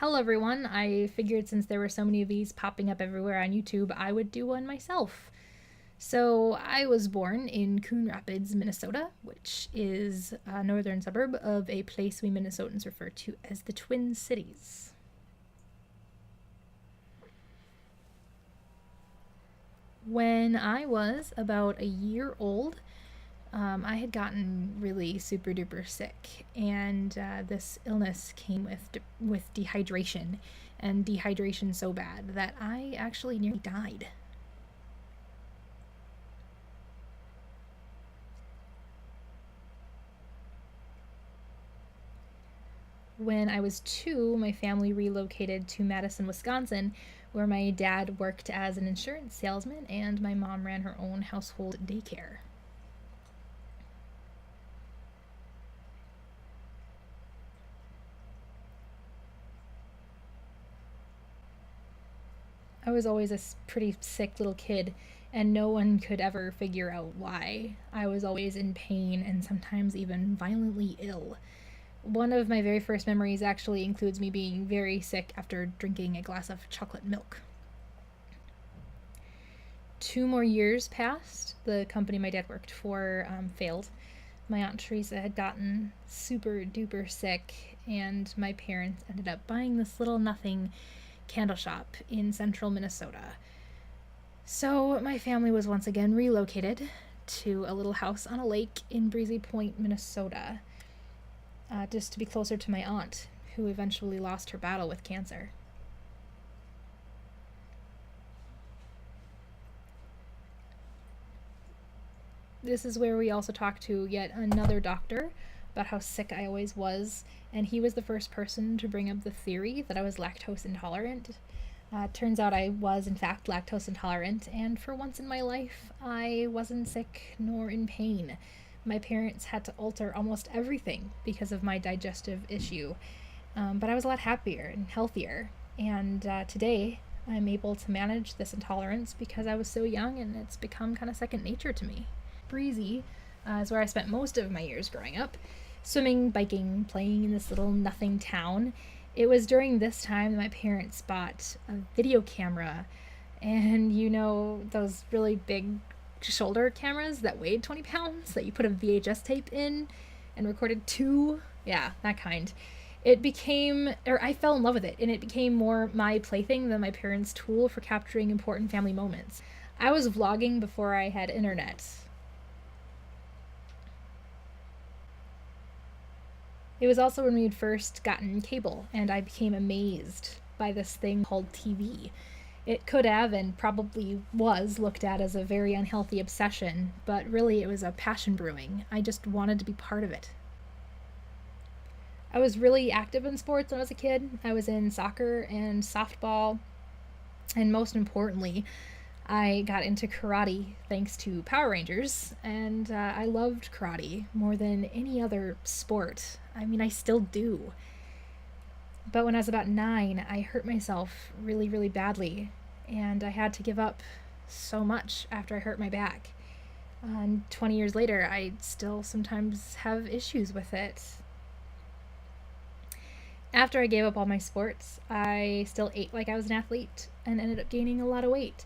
Hello, everyone. I figured since there were so many of these popping up everywhere on YouTube, I would do one myself. So, I was born in Coon Rapids, Minnesota, which is a northern suburb of a place we Minnesotans refer to as the Twin Cities. When I was about a year old, I had gotten really super duper sick, and this illness came with dehydration, and dehydration so bad that I actually nearly died. When I was two, my family relocated to Madison, Wisconsin, where my dad worked as an insurance salesman and my mom ran her own household daycare. I was always a pretty sick little kid, and no one could ever figure out why. I was always in pain and sometimes even violently ill. One of my very first memories actually includes me being very sick after drinking a glass of chocolate milk. 2 more years passed. The company my dad worked for failed. My Aunt Teresa had gotten super duper sick, and my parents ended up buying this little nothing candle shop in central Minnesota. So my family was once again relocated to a little house on a lake in Breezy Point, Minnesota, just to be closer to my aunt, who eventually lost her battle with cancer. This is where we also talked to yet another doctor about how sick I always was, and he was the first person to bring up the theory that I was lactose intolerant. Turns out I was, in fact, lactose intolerant, and for once in my life, I wasn't sick nor in pain. My parents had to alter almost everything because of my digestive issue, but I was a lot happier and healthier. And today, I'm able to manage this intolerance because I was so young and it's become kind of second nature to me. Breezy is where I spent most of my years growing up, swimming, biking, playing in this little nothing town. It was during this time that my parents bought a video camera, and those really big shoulder cameras that weighed 20 pounds that you put a VHS tape in and recorded to? Yeah, that kind. I fell in love with it, and it became more my plaything than my parents' tool for capturing important family moments. I was vlogging before I had internet. It was also when we had first gotten cable, and I became amazed by this thing called TV. It could have and probably was looked at as a very unhealthy obsession, but really it was a passion brewing. I just wanted to be part of it. I was really active in sports when I was a kid. I was in soccer and softball, and most importantly, I got into karate thanks to Power Rangers, and I loved karate more than any other sport. I mean, I still do. But when I was about 9, I hurt myself really, really badly, and I had to give up so much after I hurt my back. And 20 years later, I still sometimes have issues with it. After I gave up all my sports, I still ate like I was an athlete and ended up gaining a lot of weight.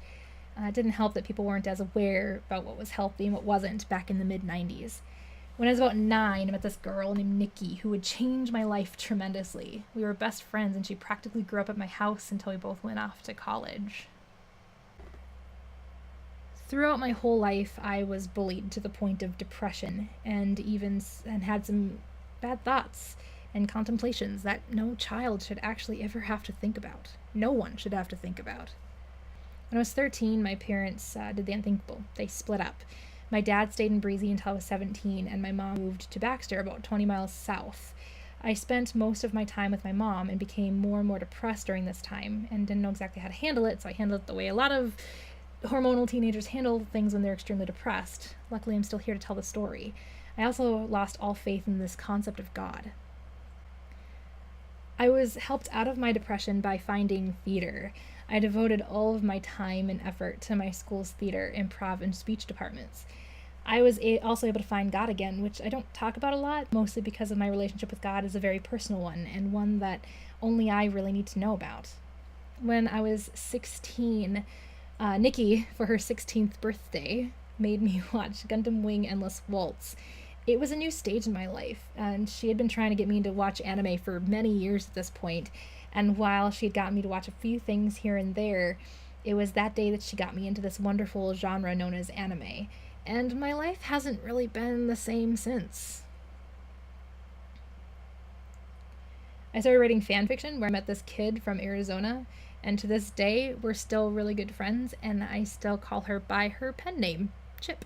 It didn't help that people weren't as aware about what was healthy and what wasn't back in the mid 90s. When I was about 9, I met this girl named Nikki who would change my life tremendously. We were best friends, and she practically grew up at my house until we both went off to college. Throughout my whole life, I was bullied to the point of depression and had some bad thoughts and contemplations that no child should actually ever have to think about. No one should have to think about. When I was 13, my parents did the unthinkable. They split up. My dad stayed in Breezy until I was 17, and my mom moved to Baxter, about 20 miles south. I spent most of my time with my mom and became more and more depressed during this time and didn't know exactly how to handle it, so I handled it the way a lot of hormonal teenagers handle things when they're extremely depressed. Luckily, I'm still here to tell the story. I also lost all faith in this concept of God. I was helped out of my depression by finding theater. I devoted all of my time and effort to my school's theater, improv, and speech departments. I was also able to find God again, which I don't talk about a lot, mostly because of my relationship with God is a very personal one and one that only I really need to know about. When I was 16, Nikki, for her 16th birthday, made me watch Gundam Wing Endless Waltz. It was a new stage in my life, and she had been trying to get me to watch anime for many years at this point. And while she had gotten me to watch a few things here and there, it was that day that she got me into this wonderful genre known as anime. And my life hasn't really been the same since. I started writing fan fiction where I met this kid from Arizona, and to this day, we're still really good friends, and I still call her by her pen name, Chip.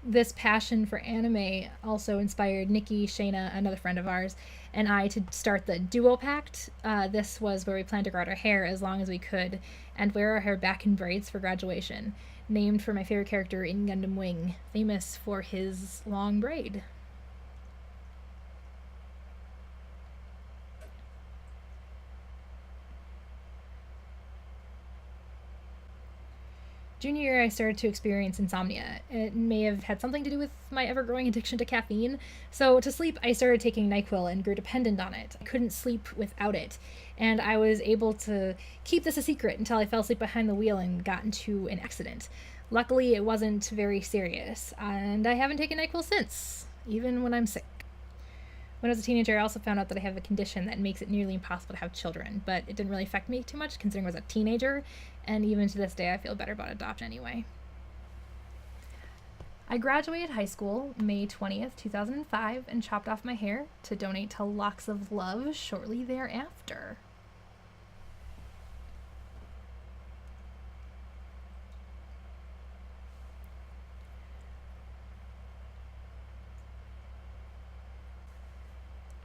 This passion for anime also inspired Nikki, Shayna, another friend of ours, and I to start the Duo Pact. This was where we planned to grow out our hair as long as we could and wear our hair back in braids for graduation, named for my favorite character in Gundam Wing, famous for his long braid. Junior year, I started to experience insomnia. It may have had something to do with my ever growing addiction to caffeine. So, to sleep, I started taking NyQuil and grew dependent on it. I couldn't sleep without it. And I was able to keep this a secret until I fell asleep behind the wheel and got into an accident. Luckily, it wasn't very serious, and I haven't taken NyQuil since, even when I'm sick. When I was a teenager, I also found out that I have a condition that makes it nearly impossible to have children, but it didn't really affect me too much considering I was a teenager, and even to this day, I feel better about adoption anyway. I graduated high school May 20th, 2005, and chopped off my hair to donate to Locks of Love shortly thereafter.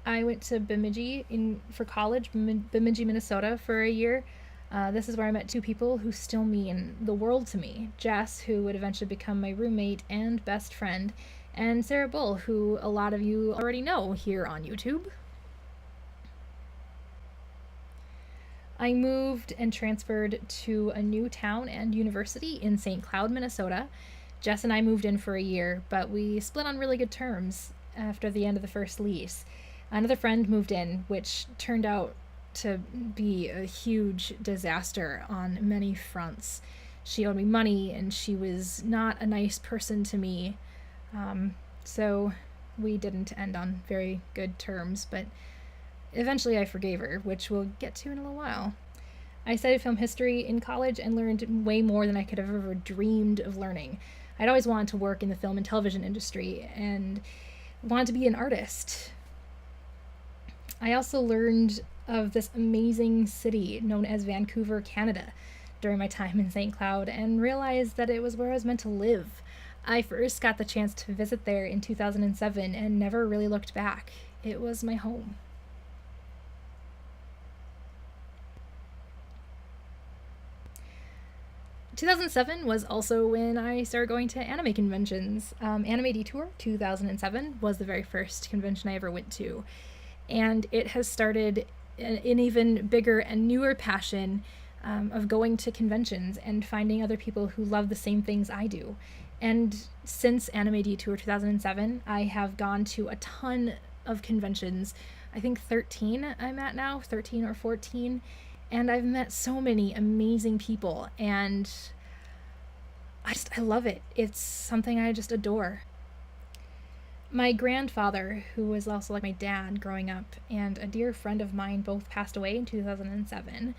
I went to Bemidji for college, Bemidji, Minnesota, for a year. This is where I met two people who still mean the world to me. Jess, who would eventually become my roommate and best friend, and Sarah Bull, who a lot of you already know here on YouTube. I moved and transferred to a new town and university in St. Cloud, Minnesota. Jess and I moved in for a year, but we split on really good terms after the end of the first lease. Another friend moved in, which turned out to be a huge disaster on many fronts. She owed me money, and she was not a nice person to me. So we didn't end on very good terms, but eventually I forgave her, which we'll get to in a little while. I studied film history in college and learned way more than I could have ever dreamed of learning. I'd always wanted to work in the film and television industry and wanted to be an artist. I also learned of this amazing city known as Vancouver, Canada, during my time in St. Cloud and realized that it was where I was meant to live. I first got the chance to visit there in 2007 and never really looked back. It was my home. In 2007 was also when I started going to anime conventions. Anime Detour 2007 was the very first convention I ever went to. And it has started an even bigger and newer passion of going to conventions and finding other people who love the same things I do. And since Anime Detour 2007, I have gone to a ton of conventions. I think 13 I'm at now, 13 or 14. And I've met so many amazing people, and I love it. It's something I just adore. My grandfather, who was also like my dad growing up, and a dear friend of mine both passed away in 2007.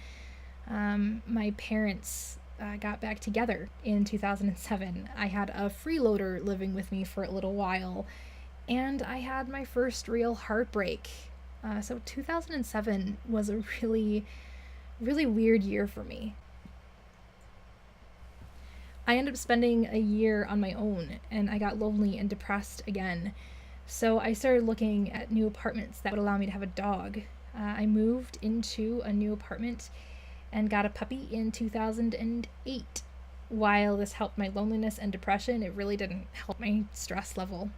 My parents got back together in 2007. I had a freeloader living with me for a little while, and I had my first real heartbreak. So 2007 was a really, really weird year for me. I ended up spending a year on my own, and I got lonely and depressed again. So I started looking at new apartments that would allow me to have a dog. I moved into a new apartment and got a puppy in 2008. While this helped my loneliness and depression, it really didn't help my stress level.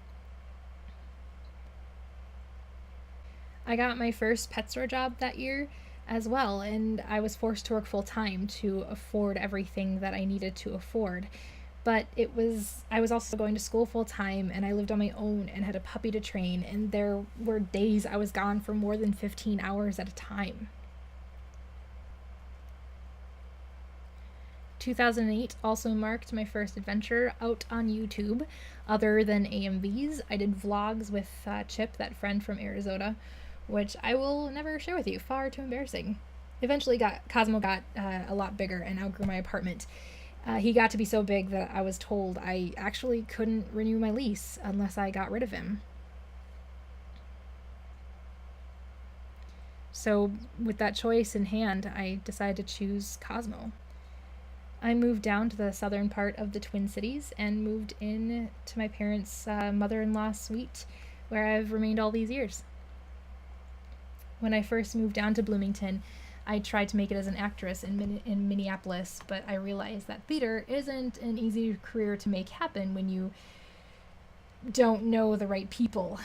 I got my first pet store job that year, as well, and I was forced to work full time to afford everything that I needed to afford. But I was also going to school full time, and I lived on my own and had a puppy to train, and there were days I was gone for more than 15 hours at a time. 2008 also marked my first adventure out on YouTube. Other than AMVs, I did vlogs with Chip, that friend from Arizona, which I will never share with you. Far too embarrassing. Eventually, Cosmo got a lot bigger and outgrew my apartment. He got to be so big that I was told I actually couldn't renew my lease unless I got rid of him. So, with that choice in hand, I decided to choose Cosmo. I moved down to the southern part of the Twin Cities and moved in to my parents' mother-in-law suite, where I've remained all these years. When I first moved down to Bloomington, I tried to make it as an actress in Minneapolis, but I realized that theater isn't an easy career to make happen when you don't know the right people.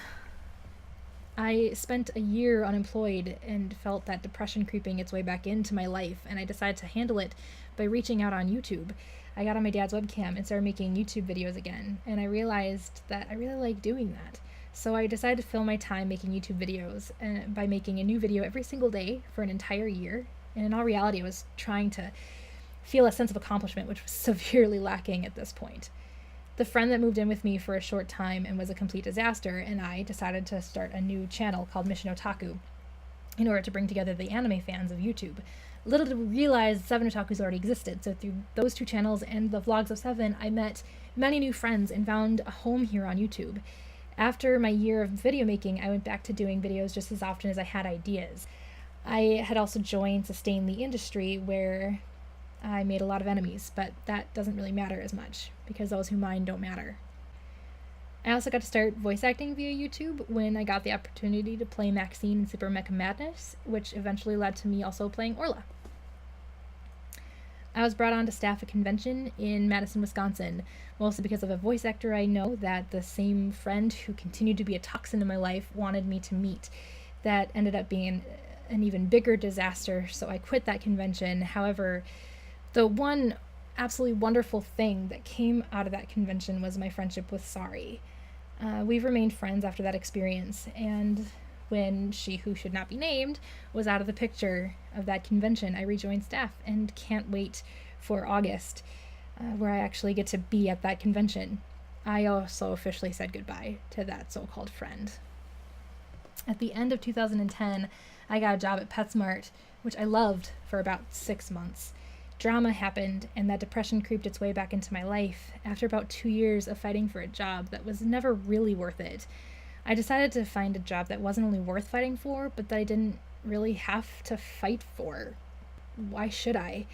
I spent a year unemployed and felt that depression creeping its way back into my life, and I decided to handle it by reaching out on YouTube. I got on my dad's webcam and started making YouTube videos again, and I realized that I really like doing that. So I decided to fill my time making YouTube videos by making a new video every single day for an entire year. And in all reality, I was trying to feel a sense of accomplishment, which was severely lacking at this point. The friend that moved in with me for a short time and was a complete disaster, and I decided to start a new channel called Mission Otaku in order to bring together the anime fans of YouTube. Little did we realize Seven Otakus already existed, so through those two channels and the vlogs of Seven, I met many new friends and found a home here on YouTube. After my year of video making, I went back to doing videos just as often as I had ideas. I had also joined Sustain the Industry, where I made a lot of enemies, but that doesn't really matter as much, because those who mind don't matter. I also got to start voice acting via YouTube when I got the opportunity to play Maxine in Super Mecha Madness, which eventually led to me also playing Orla. I was brought on to staff a convention in Madison, Wisconsin, mostly because of a voice actor I know that the same friend who continued to be a toxin in my life wanted me to meet. That ended up being an even bigger disaster, so I quit that convention. However, the one absolutely wonderful thing that came out of that convention was my friendship with Sari. We've remained friends after that experience, and when She Who Should Not Be Named was out of the picture of that convention, I rejoined staff and can't wait for August, where I actually get to be at that convention. I also officially said goodbye to that so-called friend. At the end of 2010, I got a job at PetSmart, which I loved for about 6 months. Drama happened, and that depression creeped its way back into my life after about 2 years of fighting for a job that was never really worth it. I decided to find a job that wasn't only worth fighting for, but that I didn't really have to fight for. Why should I?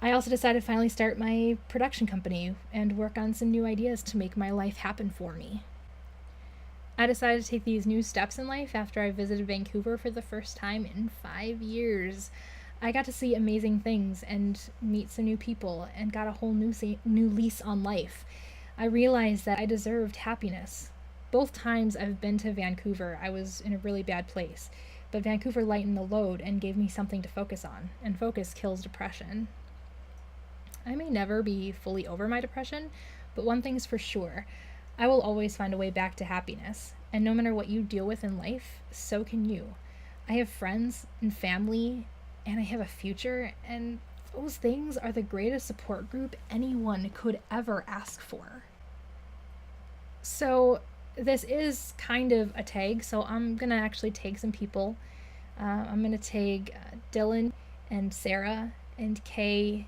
I also decided to finally start my production company and work on some new ideas to make my life happen for me. I decided to take these new steps in life after I visited Vancouver for the first time in 5 years. I got to see amazing things and meet some new people and got a whole new lease on life. I realized that I deserved happiness. Both times I've been to Vancouver, I was in a really bad place, but Vancouver lightened the load and gave me something to focus on, and focus kills depression. I may never be fully over my depression, but one thing's for sure, I will always find a way back to happiness, and no matter what you deal with in life, so can you. I have friends and family, and I have a future, and those things are the greatest support group anyone could ever ask for. So this is kind of a tag, so I'm gonna actually tag some people. I'm gonna tag Dylan and Sarah and Kay,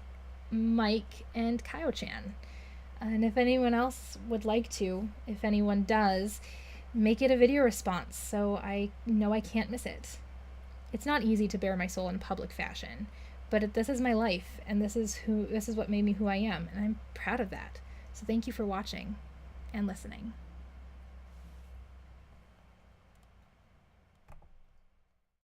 Mike, and Kyo-chan. And if anyone else would like to, if anyone does, make it a video response so I know I can't miss it. It's not easy to bare my soul in public fashion, but this is my life, and this is what made me who I am, and I'm proud of that. So thank you for watching and listening.